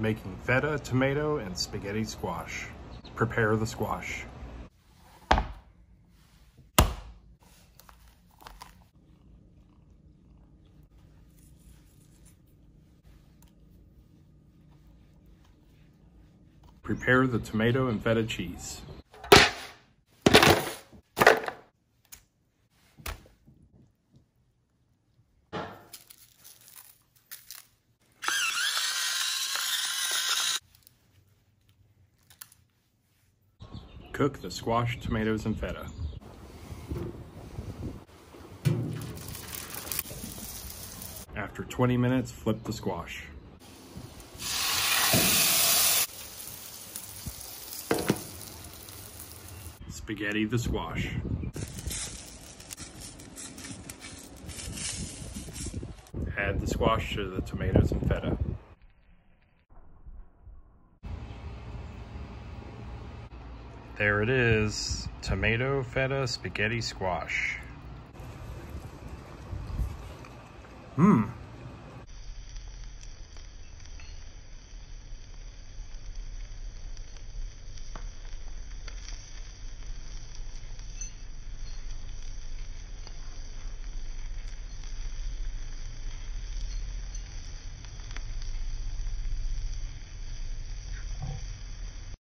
making feta, tomato, and spaghetti squash. Prepare the squash. Prepare the tomato and feta cheese. Cook the squash, tomatoes, and feta. After 20 minutes, flip the squash. Spaghetti the squash. Add the squash to the tomatoes and feta. There it is, tomato feta spaghetti squash.